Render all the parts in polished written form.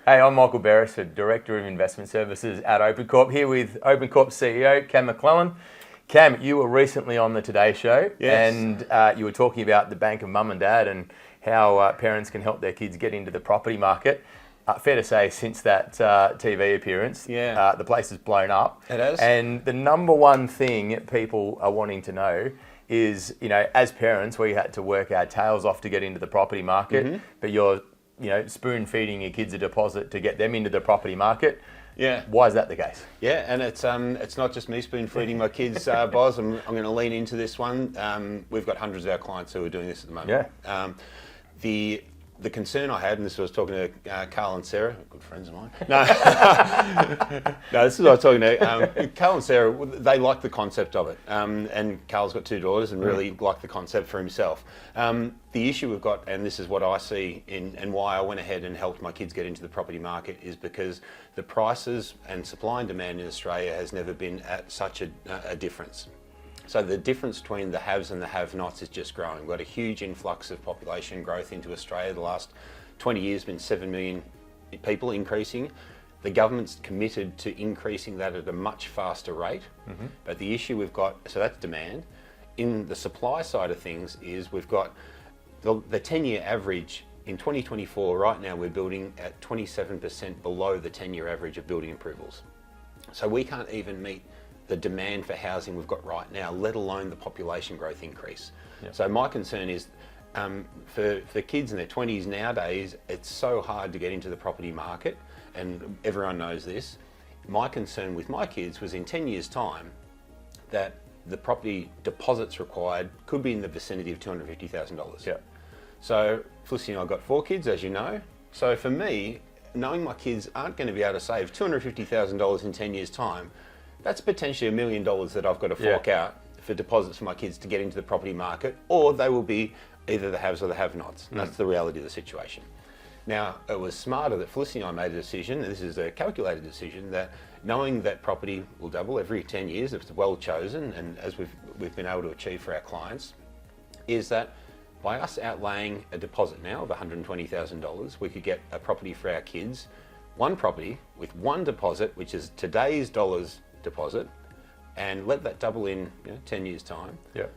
Hey, I'm Michael Beresford, Director of Investment Services at OpenCorp, here with OpenCorp CEO Cam McLellan. Cam, you were recently on the Today Show, Yes. and you were talking about the bank of mum and dad and how parents can help their kids get into the property market. Fair to say, since that TV appearance, the place has blown up. It has. And the number one thing people are wanting to know is, as parents, we had to work our tails off to get into the property market, but you're spoon feeding your kids a deposit to get them into the property market. Yeah. Why is that the case? Yeah, and it's not just me spoon feeding my kids, Boz. I'm going to lean into this one. We've got hundreds of our clients who are doing this at the moment. Yeah. The concern I had, and this was talking to Carl and Sarah, good friends of mine. No, this is what I was talking to. Carl and Sarah, they like the concept of it. And Carl's got two daughters and really like the concept for himself. The issue we've got, and this is what I see and why I went ahead and helped my kids get into the property market, is because the prices and supply and demand in Australia has never been at such a difference. So the difference between the haves and the have-nots is just growing. We've got a huge influx of population growth into Australia. The last 20 years has been 7 million people increasing. The government's committed to increasing that at a much faster rate. But the issue we've got, so that's demand. In the supply side of things is we've got the 10-year average. In 2024, right now, we're building at 27% below the 10-year average of building approvals. So we can't even meet the demand for housing we've got right now, let alone the population growth increase. Yep. So my concern is for kids in their 20s nowadays, it's so hard to get into the property market, and everyone knows this. My concern with my kids was in 10 years' time that the property deposits required could be in the vicinity of $250,000. Yep. So Felicity and I got 4 kids, as you know. So for me, knowing my kids aren't going to be able to save $250,000 in 10 years' time, that's potentially $1 million that I've got to fork out for deposits for my kids to get into the property market, or they will be either the haves or the have-nots. That's the reality of the situation. Now, it was smarter that Felicity and I made a decision, and this is a calculated decision, that knowing that property will double every 10 years if it's well chosen, and as we've been able to achieve for our clients, is that by us outlaying a deposit now of $120,000, we could get a property for our kids, one property with one deposit, which is today's dollars deposit, and let that double in 10 years' time. Yep.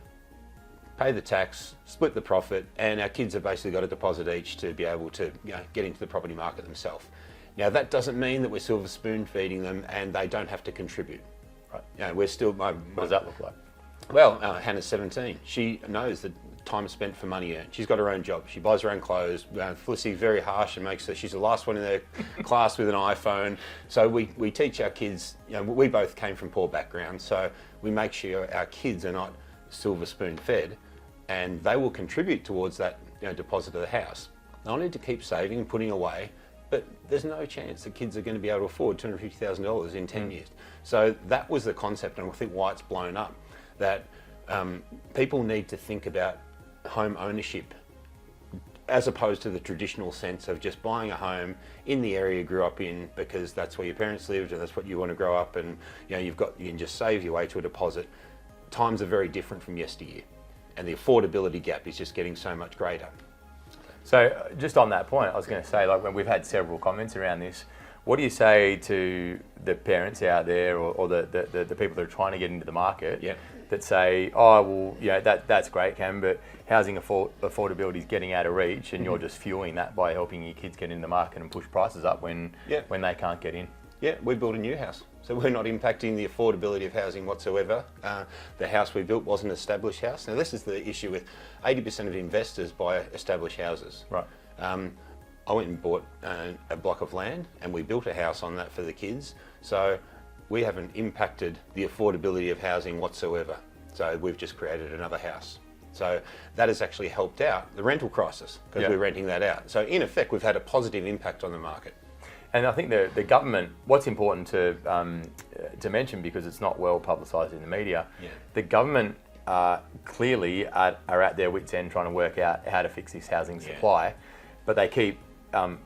Pay the tax, split the profit, and our kids have basically got a deposit each to be able to get into the property market themselves. Now, that doesn't mean that we're silver spoon feeding them and they don't have to contribute. Right? We're still. What does that look like? Well, Hannah's 17. She knows that time spent for money earned. She's got her own job. She buys her own clothes. Felicity's very harsh and makes her, she's the last one in their class with an iPhone. So we teach our kids, we both came from poor backgrounds, so we make sure our kids are not silver spoon fed, and they will contribute towards that deposit of the house. They'll need to keep saving and putting away, but there's no chance the kids are going to be able to afford $250,000 in 10 years. So that was the concept, and I think why it's blown up, that people need to think about home ownership as opposed to the traditional sense of just buying a home in the area you grew up in because that's where your parents lived and that's what you want to grow up, and you can just save your way to a deposit. Times are very different from yesteryear, and the affordability gap is just getting so much greater. So just on that point, I was going to say, when we've had several comments around this, what do you say to the parents out there or the people that are trying to get into the market that say, oh, well, that's great, Cam, but housing affordability is getting out of reach, and you're just fueling that by helping your kids get in the market and push prices up when they can't get in? Yeah, we built a new house, so we're not impacting the affordability of housing whatsoever. The house we built was an established house. Now, this is the issue with 80% of investors buy established houses. Right. I went and bought a block of land, and we built a house on that for the kids. So we haven't impacted the affordability of housing whatsoever. So we've just created another house. So that has actually helped out the rental crisis because we're renting that out. So in effect, we've had a positive impact on the market. And I think the government, what's important to mention, because it's not well publicised in the media, the government clearly are at their wits' end trying to work out how to fix this housing supply, but they keep,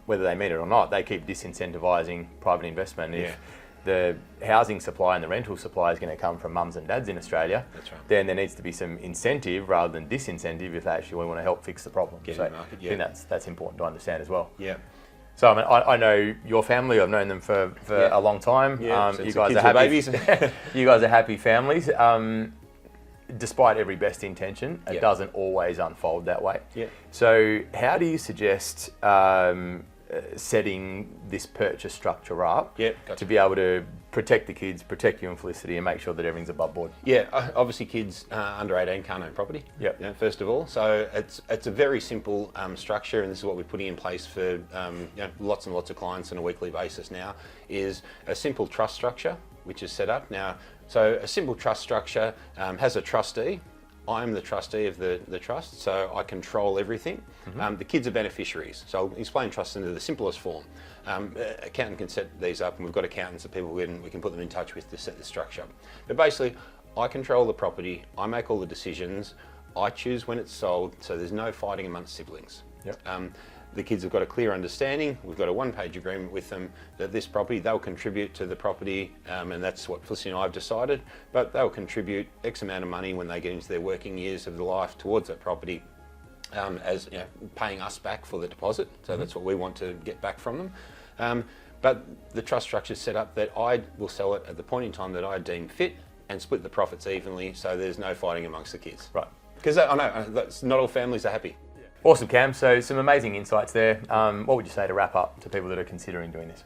whether they mean it or not, they keep disincentivising private investment. If the housing supply and the rental supply is going to come from mums and dads in Australia, then there needs to be some incentive rather than disincentive if they actually want to help fix the problem. Get in the market, I think that's important to understand as well. Yeah. So I mean, I know your family. I've known them for a long time. Yeah, you guys are happy. Babies. You guys are happy families. Despite every best intention, it doesn't always unfold that way. Yeah. So how do you suggest setting this purchase structure up to be able to protect the kids, protect you and Felicity, and make sure that everything's above board? Yeah, obviously kids under 18 can't own property. Yep. You know, first of all, so it's a very simple structure, and this is what we're putting in place for lots and lots of clients on a weekly basis now. Is a simple trust structure which is set up now. So a simple trust structure has a trustee. I'm the trustee of the trust, so I control everything. The kids are beneficiaries, so I'll explain trust into the simplest form. Accountant can set these up, and we've got accountants that we can put them in touch with to set the structure. But basically, I control the property, I make all the decisions, I choose when it's sold, so there's no fighting amongst siblings. Yep. The kids have got a clear understanding. We've got a one-page agreement with them that this property, they'll contribute to the property, and that's what Felicity and I have decided, but they'll contribute X amount of money when they get into their working years of their life towards that property, as paying us back for the deposit. So that's what we want to get back from them. But the trust structure is set up that I will sell it at the point in time that I deem fit and split the profits evenly, so there's no fighting amongst the kids. Right. Because I know that's not all families are happy. Awesome, Cam. So some amazing insights there. What would you say to wrap up to people that are considering doing this?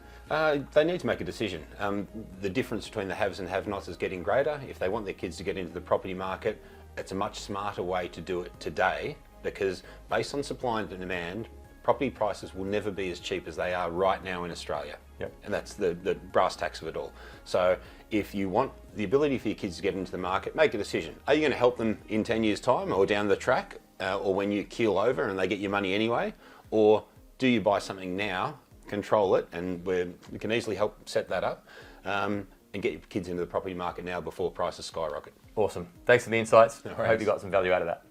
They need to make a decision. The difference between the haves and have-nots is getting greater. If they want their kids to get into the property market, it's a much smarter way to do it today, because based on supply and demand, property prices will never be as cheap as they are right now in Australia. Yep. And that's the brass tacks of it all. So if you want the ability for your kids to get into the market, make a decision. Are you going to help them in 10 years' time or down the track? Or when you keel over and they get your money anyway? Or do you buy something now, control it, and we can easily help set that up, and get your kids into the property market now before prices skyrocket? Awesome. Thanks for the insights. No I hope you got some value out of that.